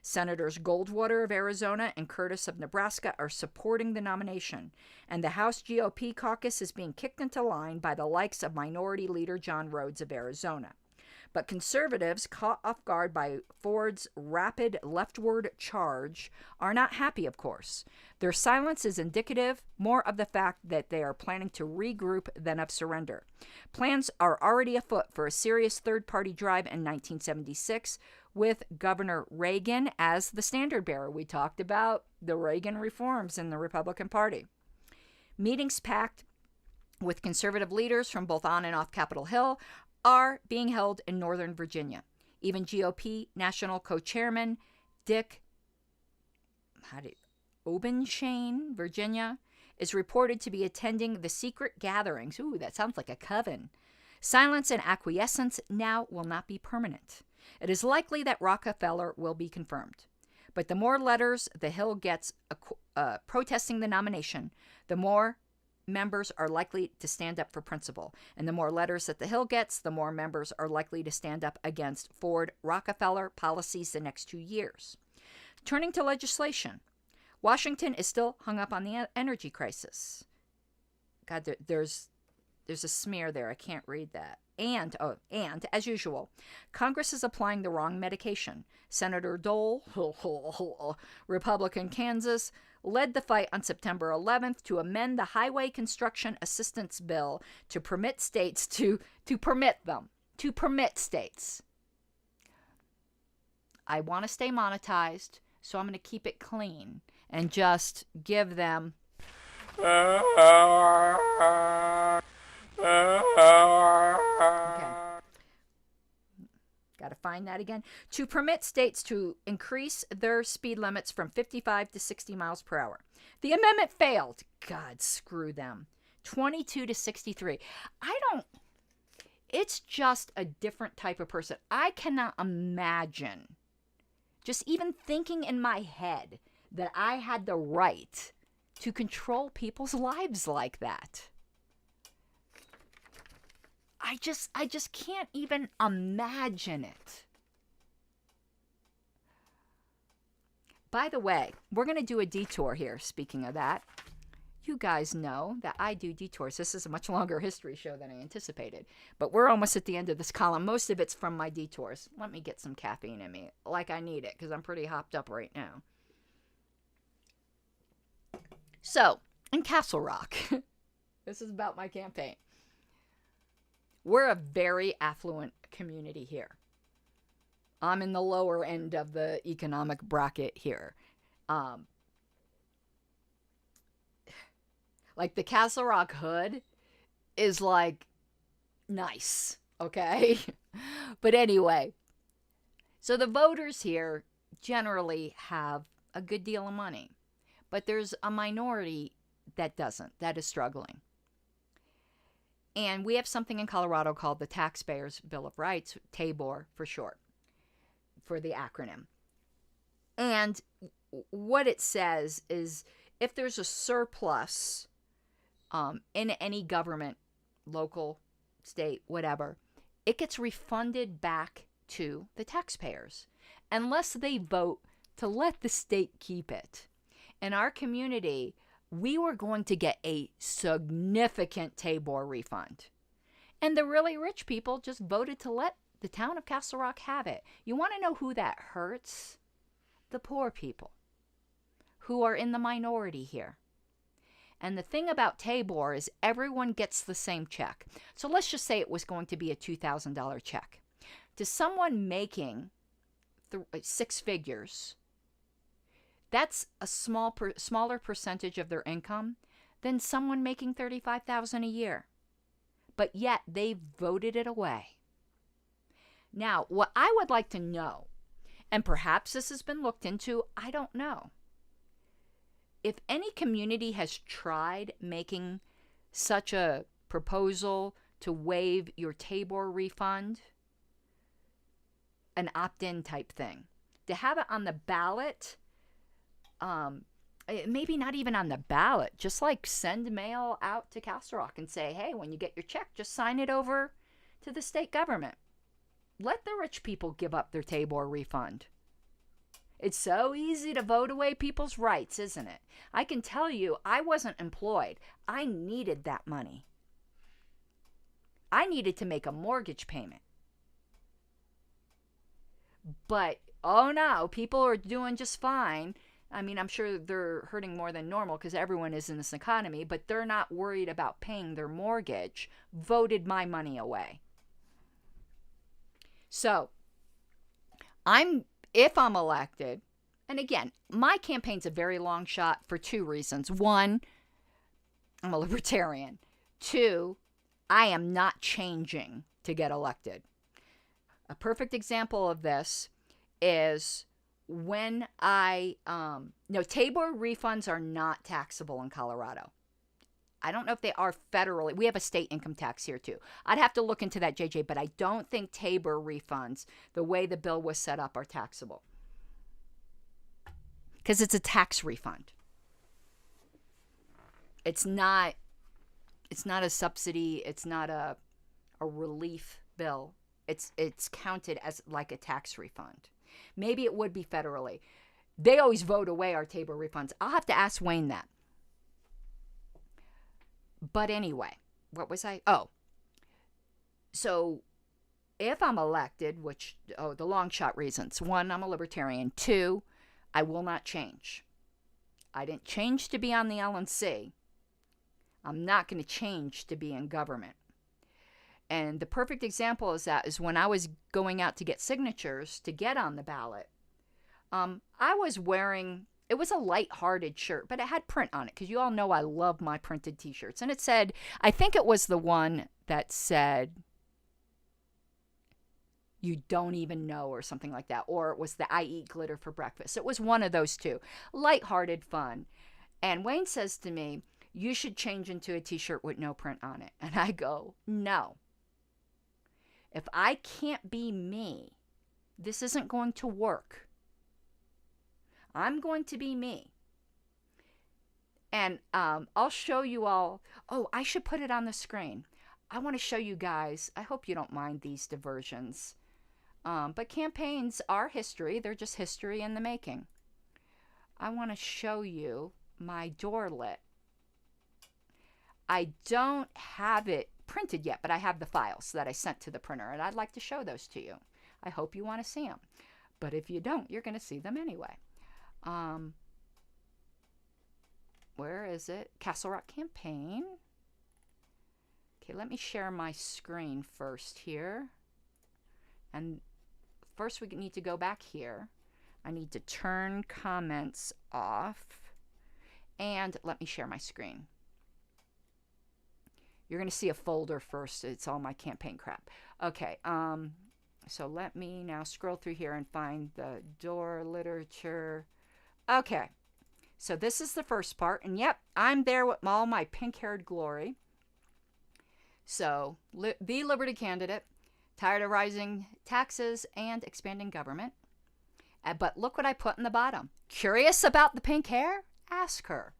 Senators Goldwater of Arizona and Curtis of Nebraska are supporting the nomination, and the House GOP caucus is being kicked into line by the likes of Minority Leader John Rhodes of Arizona. But conservatives, caught off guard by Ford's rapid leftward charge, are not happy, of course. Their silence is indicative more of the fact that they are planning to regroup than of surrender. Plans are already afoot for a serious third-party drive in 1976, with Governor Reagan as the standard bearer. We talked about the Reagan reforms in the Republican Party. Meetings packed with conservative leaders from both on and off Capitol Hill are being held in Northern Virginia. Even GOP National Co-Chairman Dick Obenshain, Virginia, is reported to be attending the secret gatherings. Ooh, that sounds like a coven. Silence and acquiescence now will not be permanent. It is likely that Rockefeller will be confirmed. But the more letters the Hill gets protesting the nomination, the more members are likely to stand up for principle. And the more letters that the Hill gets, the more members are likely to stand up against Ford-Rockefeller policies the next 2 years. Turning to legislation, Washington is still hung up on the energy crisis. God, there's a smear there. I can't read that. And as usual, Congress is applying the wrong medication. Senator Dole, Republican Kansas, led the fight on September 11th to amend the Highway Construction Assistance Bill to permit states to permit states. I want to stay monetized, so I'm going to keep it clean and just give them okay. Got to find that again. To permit states to increase their speed limits from 55 to 60 miles per hour. The amendment failed. God, screw them. 22 to 63. It's just a different type of person. I cannot imagine, just even thinking in my head, that I had the right to control people's lives like that. I just can't even imagine it. By the way, we're going to do a detour here, speaking of that. You guys know that I do detours. This is a much longer history show than I anticipated. But we're almost at the end of this column. Most of it's from my detours. Let me get some caffeine in me, like I need it, because I'm pretty hopped up right now. So, in Castle Rock, this is about my campaign. We're a very affluent community here. I'm in the lower end of the economic bracket here. Like the Castle Rock hood is like nice, okay? But anyway, so the voters here generally have a good deal of money, but there's a minority that doesn't, that is struggling. And we have something in Colorado called the Taxpayers' Bill of Rights, TABOR for short, for the acronym. And what it says is if there's a surplus in any government, local, state, whatever, it gets refunded back to the taxpayers unless they vote to let the state keep it. In our community, we were going to get a significant TABOR refund. And the really rich people just voted to let the town of Castle Rock have it. You want to know who that hurts? The poor people who are in the minority here. And the thing about TABOR is everyone gets the same check. So let's just say it was going to be a $2,000 check. To someone making 6 figures, that's a smaller percentage of their income than someone making $35,000 a year. But yet they voted it away. Now, what I would like to know, and perhaps this has been looked into, I don't know. If any community has tried making such a proposal to waive your Tabor refund, an opt-in type thing, to have it on the ballot, maybe not even on the ballot, just like send mail out to Castle Rock and say, hey, when you get your check, just sign it over to the state government. Let the rich people give up their Tabor refund. It's so easy to vote away people's rights, isn't it? I can tell you, I wasn't employed. I needed that money. I needed to make a mortgage payment. But, oh no, people are doing just fine. I mean, I'm sure they're hurting more than normal because everyone is in this economy, but they're not worried about paying their mortgage. Voted my money away. So, if I'm elected, and again, my campaign's a very long shot for two reasons. One, I'm a libertarian. Two, I am not changing to get elected. A perfect example of this is when Tabor refunds are not taxable in Colorado. I don't know if they are federally. We have a state income tax here too. I'd have to look into that, JJ, but I don't think Tabor refunds, the way the bill was set up, are taxable. Because it's a tax refund. It's not a subsidy. It's not a relief bill. It's counted as like a tax refund. Maybe it would be federally. They always vote away our Tabor refunds. I'll have to ask Wayne that. But anyway, what was I? Oh, so if I'm elected, the long shot reasons. One, I'm a libertarian. Two, I will not change. I didn't change to be on the LNC. I'm not going to change to be in government. And the perfect example is when I was going out to get signatures to get on the ballot, I was wearing, it was a light-hearted shirt, but it had print on it because you all know I love my printed t-shirts. And it said, I think it was the one that said, you don't even know, or something like that. Or it was the I eat glitter for breakfast. It was one of those two. Light-hearted fun. And Wayne says to me, you should change into a t-shirt with no print on it. And I go, no. If I can't be me, this isn't going to work. I'm going to be me. And I'll show you all. Oh, I should put it on the screen. I want to show you guys. I hope you don't mind these diversions. But campaigns are history. They're just history in the making. I want to show you my door lit. I don't have it printed yet, but I have the files that I sent to the printer, and I'd like to show those to you. I hope you want to see them. But if you don't, you're going to see them anyway. Where is it? Castle Rock campaign. Okay, let me share my screen first here. And first we need to go back here. I need to turn comments off. And let me share my screen. You're going to see a folder first. It's all my campaign crap. Okay, so let me now scroll through here and find the door literature. Okay, so this is the first part. And yep, I'm there with all my pink-haired glory. So, the Liberty candidate, tired of rising taxes and expanding government. But look what I put in the bottom. Curious about the pink hair? Ask her.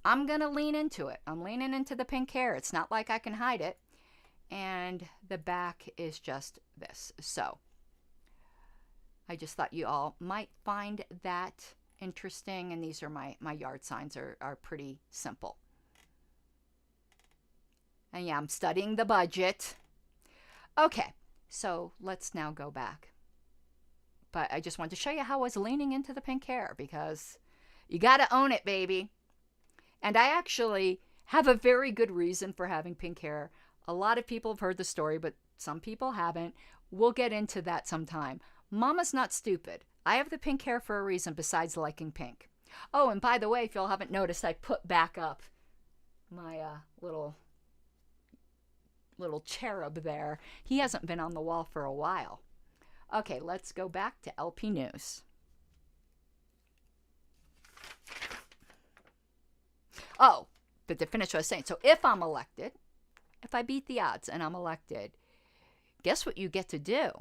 I'm going to lean into it. I'm leaning into the pink hair. It's not like I can hide it. And the back is just this. So, I just thought you all might find that interesting. And these are my yard signs are pretty simple. And yeah, I'm studying the budget. Okay, so let's now go back. But I just wanted to show you how I was leaning into the pink hair because you got to own it, baby. And I actually have a very good reason for having pink hair. A lot of people have heard the story, but some people haven't. We'll get into that sometime. Mama's not stupid. I have the pink hair for a reason besides liking pink. Oh, and by the way, if y'all haven't noticed, I put back up my little cherub there. He hasn't been on the wall for a while. Okay, let's go back to LP News. Oh, but to finish what I was saying, so if I'm elected, if I beat the odds and I'm elected, guess what you get to do?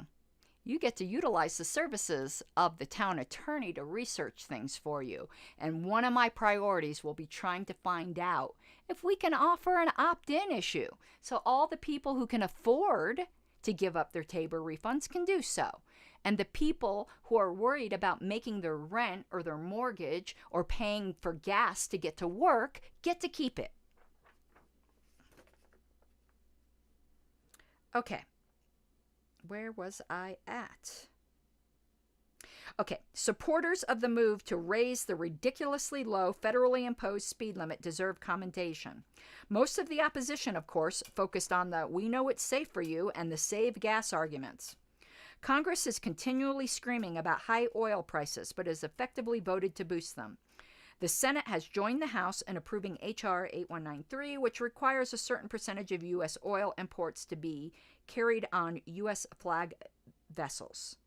You get to utilize the services of the town attorney to research things for you. And one of my priorities will be trying to find out if we can offer an opt-in issue. So all the people who can afford to give up their Tabor refunds can do so. And the people who are worried about making their rent or their mortgage or paying for gas to get to work get to keep it. Okay. Where was I at? Okay, supporters of the move to raise the ridiculously low federally imposed speed limit deserve commendation. Most of the opposition, of course, focused on the "we know it's safe for you" and the "save gas" arguments. Congress is continually screaming about high oil prices, but has effectively voted to boost them. The Senate has joined the House in approving H.R. 8193, which requires a certain percentage of U.S. oil imports to be carried on U.S. flag vessels.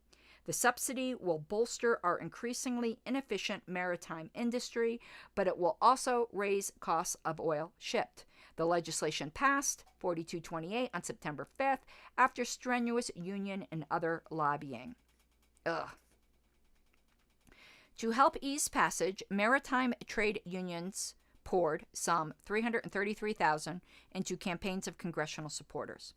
The subsidy will bolster our increasingly inefficient maritime industry, but it will also raise costs of oil shipped. The legislation passed 4228 on September 5th after strenuous union and other lobbying. Ugh. To help ease passage, maritime trade unions poured some $333,000 into campaigns of congressional supporters.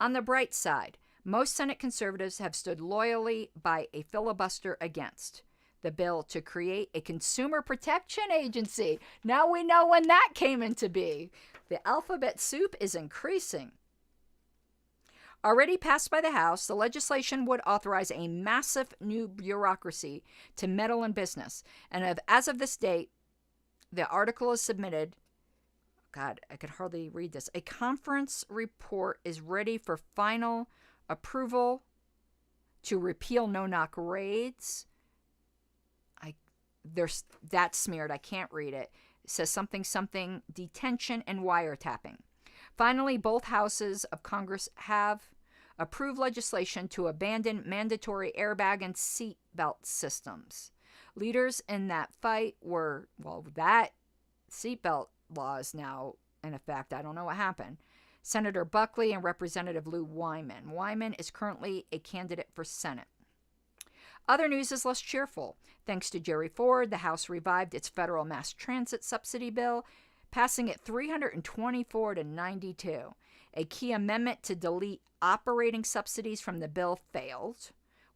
On the bright side, most Senate conservatives have stood loyally by a filibuster against the bill to create a consumer protection agency. Now we know when that came into being. The alphabet soup is increasing. Already passed by the House, the legislation would authorize a massive new bureaucracy to meddle in business. And as of this date, the article is submitted. God, I could hardly read this. A conference report is ready for final approval to repeal no-knock raids. That's smeared. I can't read it. It says something, detention and wiretapping. Finally, both houses of Congress have approved legislation to abandon mandatory airbag and seatbelt systems. Leaders in that fight were, that seatbelt law is now in effect. I don't know what happened. Senator Buckley and Representative Lou Wyman. Wyman is currently a candidate for Senate. Other news is less cheerful. Thanks to Jerry Ford, the House revived its federal mass transit subsidy bill, passing it 324 to 92. A key amendment to delete operating subsidies from the bill failed,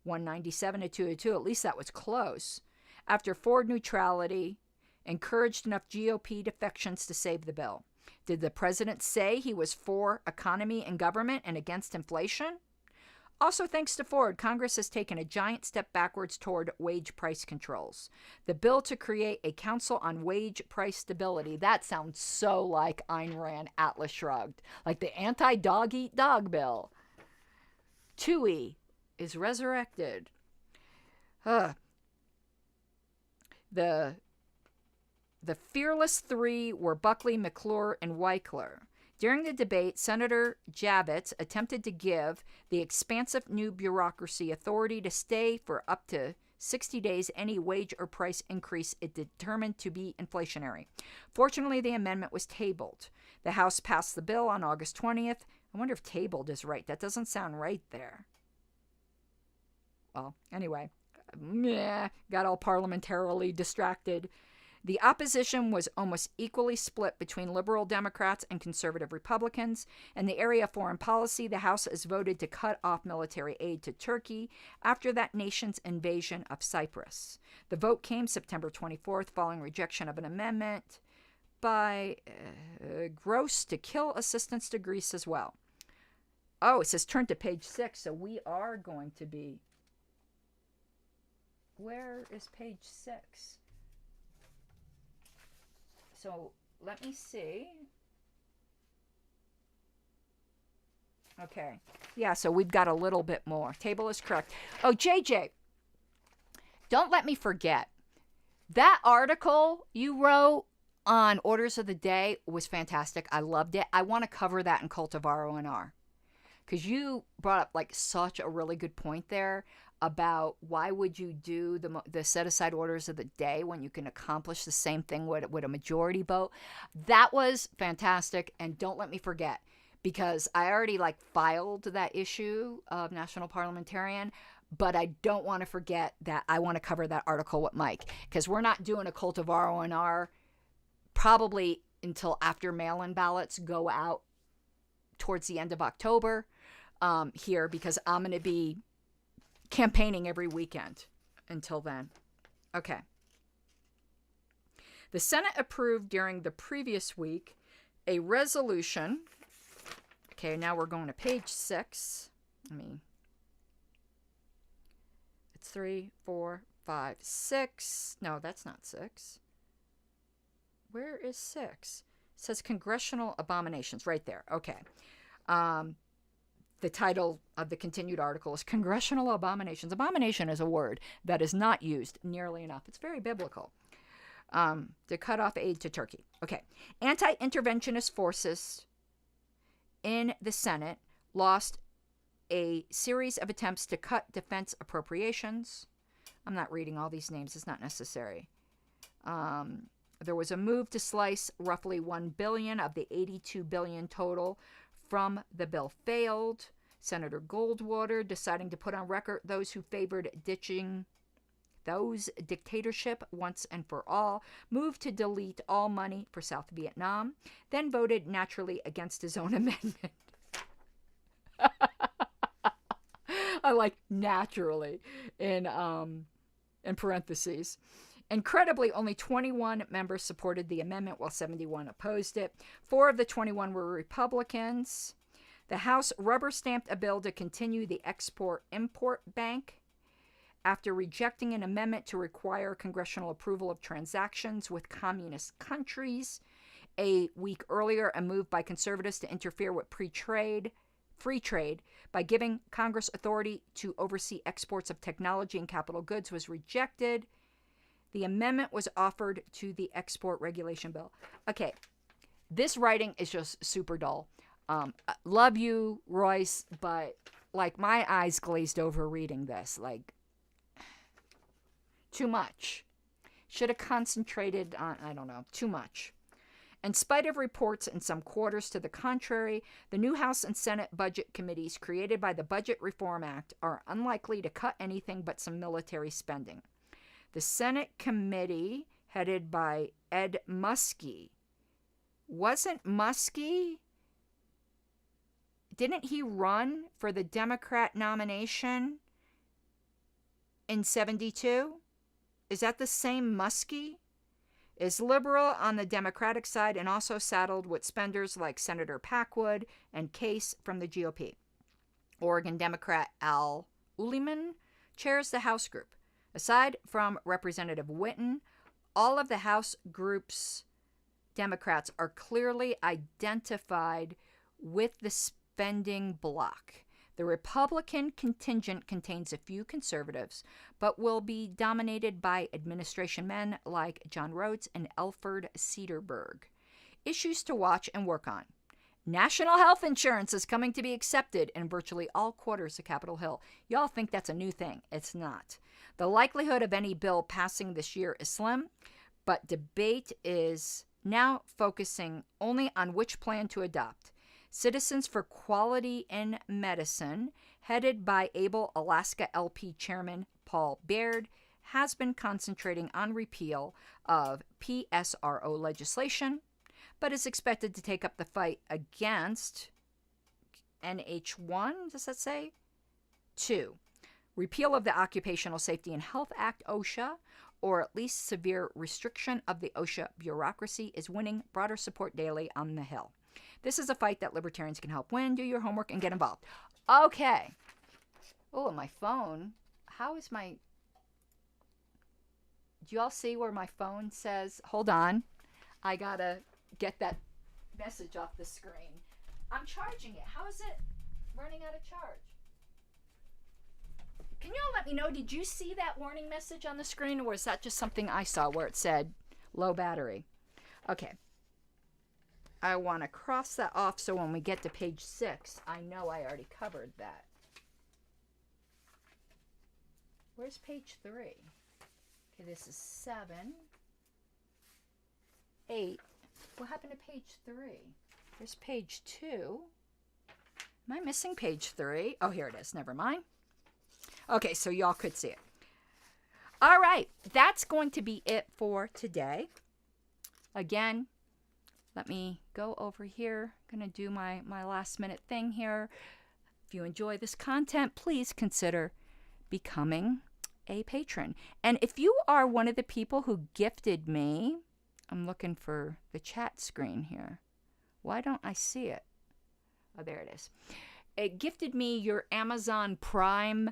197 to 202. At least that was close. After Ford neutrality encouraged enough GOP defections to save the bill. Did the president say he was for economy and government and against inflation? Also, thanks to Ford, Congress has taken a giant step backwards toward wage price controls. The bill to create a council on wage price stability, that sounds so like Ayn Rand, Atlas Shrugged, like the anti-dog-eat-dog bill. TUI is resurrected. The fearless three were Buckley, McClure, and Weichler. During the debate, Senator Javits attempted to give the expansive new bureaucracy authority to stay for up to 60 days any wage or price increase it determined to be inflationary. Fortunately, the amendment was tabled. The House passed the bill on August 20th. I wonder if tabled is right. That doesn't sound right there. Well, anyway, got all parliamentarily distracted. The opposition was almost equally split between liberal Democrats and conservative Republicans. In the area of foreign policy, the House has voted to cut off military aid to Turkey after that nation's invasion of Cyprus. The vote came September 24th following rejection of an amendment by Gross to kill assistance to Greece as well. Oh, it says turn to page 6, so we are going to be... Where is page 6? So let me see. Okay. Yeah, so we've got a little bit more. Table is correct. Oh, JJ, don't let me forget. That article you wrote on orders of the day was fantastic. I loved it. I want to cover that in Cult of R.O.N.R. because you brought up like such a really good point there about why would you do the set-aside orders of the day when you can accomplish the same thing with a majority vote. That was fantastic, and don't let me forget, because I already like filed that issue of National Parliamentarian, but I don't want to forget that I want to cover that article with Mike, because we're not doing a Cult of R.O.N.R. probably until after mail-in ballots go out towards the end of October here, because I'm going to be campaigning every weekend until then. Okay. The Senate approved during the previous week a resolution. Okay, now we're going to page 6. It's 3, 4, 5, 6. No, that's not 6. Where is 6? It says Congressional Abominations right there. Okay. The title of the continued article is Congressional Abominations. Abomination is a word that is not used nearly enough. It's very biblical. To cut off aid to Turkey. Okay. Anti-interventionist forces in the Senate lost a series of attempts to cut defense appropriations. I'm not reading all these names. It's not necessary. There was a move to slice roughly $1 billion of the $82 billion total from the bill failed. Senator Goldwater deciding to put on record those who favored ditching those dictatorship once and for all, moved to delete all money for South Vietnam, then voted naturally against his own amendment. I like naturally in parentheses. Incredibly, only 21 members supported the amendment while 71 opposed it. 4 of the 21 were Republicans. The House rubber-stamped a bill to continue the Export-Import Bank after rejecting an amendment to require congressional approval of transactions with communist countries. A week earlier, a move by conservatives to interfere with free trade by giving Congress authority to oversee exports of technology and capital goods was rejected. The amendment was offered to the export regulation bill. Okay, this writing is just super dull. Love you, Royce, but like my eyes glazed over reading this. Like, too much. Should have concentrated on, I don't know, too much. In spite of reports in some quarters to the contrary, the new House and Senate budget committees created by the Budget Reform Act are unlikely to cut anything but some military spending. The Senate committee, headed by Ed Muskie, wasn't Muskie? Didn't he run for the Democrat nomination in 72? Is that the same Muskie? Is liberal on the Democratic side and also saddled with spenders like Senator Packwood and Case from the GOP. Oregon Democrat Al Uliman chairs the House group. Aside from Representative Whitten, all of the House group's Democrats are clearly identified with the spending bloc. The Republican contingent contains a few conservatives, but will be dominated by administration men like John Rhodes and Elford Cederberg. Issues to watch and work on. National health insurance is coming to be accepted in virtually all quarters of Capitol Hill. Y'all think that's a new thing. It's not. The likelihood of any bill passing this year is slim, but debate is now focusing only on which plan to adopt. Citizens for Quality in Medicine, headed by able Alaska LP Chairman Paul Baird, has been concentrating on repeal of PSRO legislation, but is expected to take up the fight against NH1, does that say? 2. Repeal of the Occupational Safety and Health Act, OSHA, or at least severe restriction of the OSHA bureaucracy, is winning broader support daily on the Hill. This is a fight that libertarians can help win. Do your homework and get involved. Okay. Oh, my phone. How is my... Do you all see where my phone says... Hold on. I gotta get that message off the screen. I'm charging it. How is it running out of charge? Can you all let me know, did you see that warning message on the screen, or is that just something I saw where it said low battery? Okay. I want to cross that off so when we get to page 6, I know I already covered that. Where's page 3? Okay, this is 7, 8. What happened to page 3? There's page 2. Am I missing page 3? Oh, here it is. Never mind. Okay, so y'all could see it. All right, that's going to be it for today. Again, let me go over here. I'm going to do my last minute thing here. If you enjoy this content, please consider becoming a patron. And if you are one of the people who gifted me, I'm looking for the chat screen here. Why don't I see it? Oh, there it is. It gifted me your Amazon Prime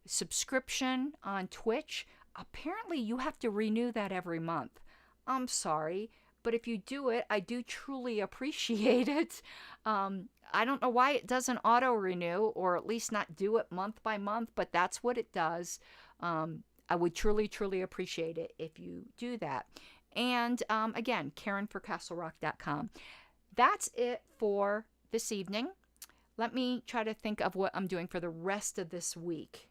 subscription on Twitch. Apparently, you have to renew that every month. I'm sorry, but if you do it, I do truly appreciate it. I don't know why it doesn't auto-renew, or at least not do it month by month, but that's what it does. I would truly, truly appreciate it if you do that. And again, KarenForCastleRock.com. That's it for this evening. Let me try to think of what I'm doing for the rest of this week.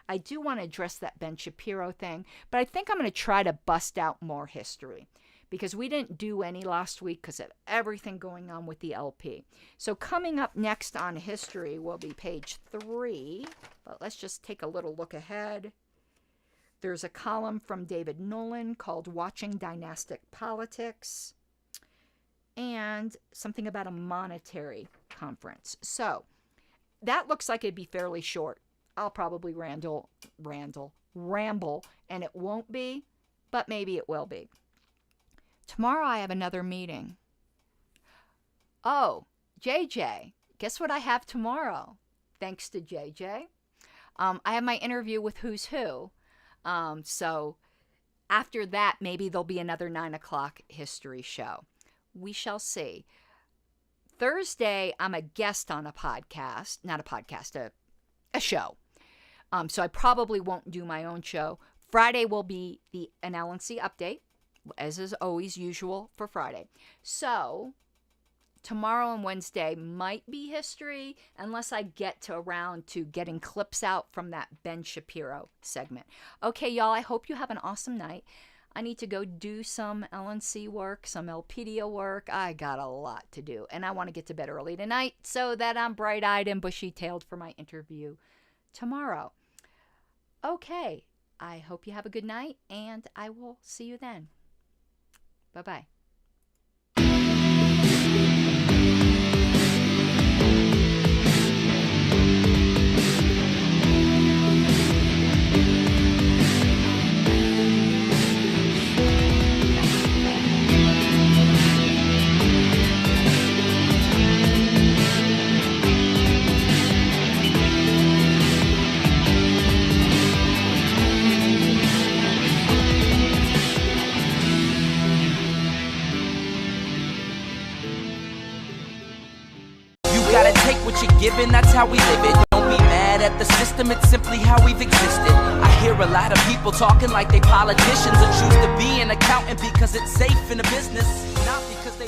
I do want to address that Ben Shapiro thing, but I think I'm going to try to bust out more history because we didn't do any last week because of everything going on with the LP. So coming up next on history will be page 3, but let's just take a little look ahead. There's a column from David Nolan called Watching Dynastic Politics and something about a monetary conference. So that looks like it'd be fairly short. I'll probably ramble, and it won't be, but maybe it will be. Tomorrow I have another meeting. Oh, JJ, guess what I have tomorrow? Thanks to JJ. I have my interview with Who's Who. So after that, maybe there'll be another 9 o'clock history show. We shall see. Thursday, I'm a guest on a podcast, not a podcast, a show. So I probably won't do my own show. Friday will be an LNC update, as is always usual for Friday. So tomorrow and Wednesday might be history unless I get around to getting clips out from that Ben Shapiro segment. Okay, y'all, I hope you have an awesome night. I need to go do some LNC work, some LPDA work. I got a lot to do, and I want to get to bed early tonight so that I'm bright-eyed and bushy-tailed for my interview tomorrow. Okay, I hope you have a good night, and I will see you then. Bye-bye. Take what you're given, that's how we live it. Don't be mad at the system, it's simply how we've existed. I hear a lot of people talking like they politicians and choose to be an accountant because it's safe in a business, not because they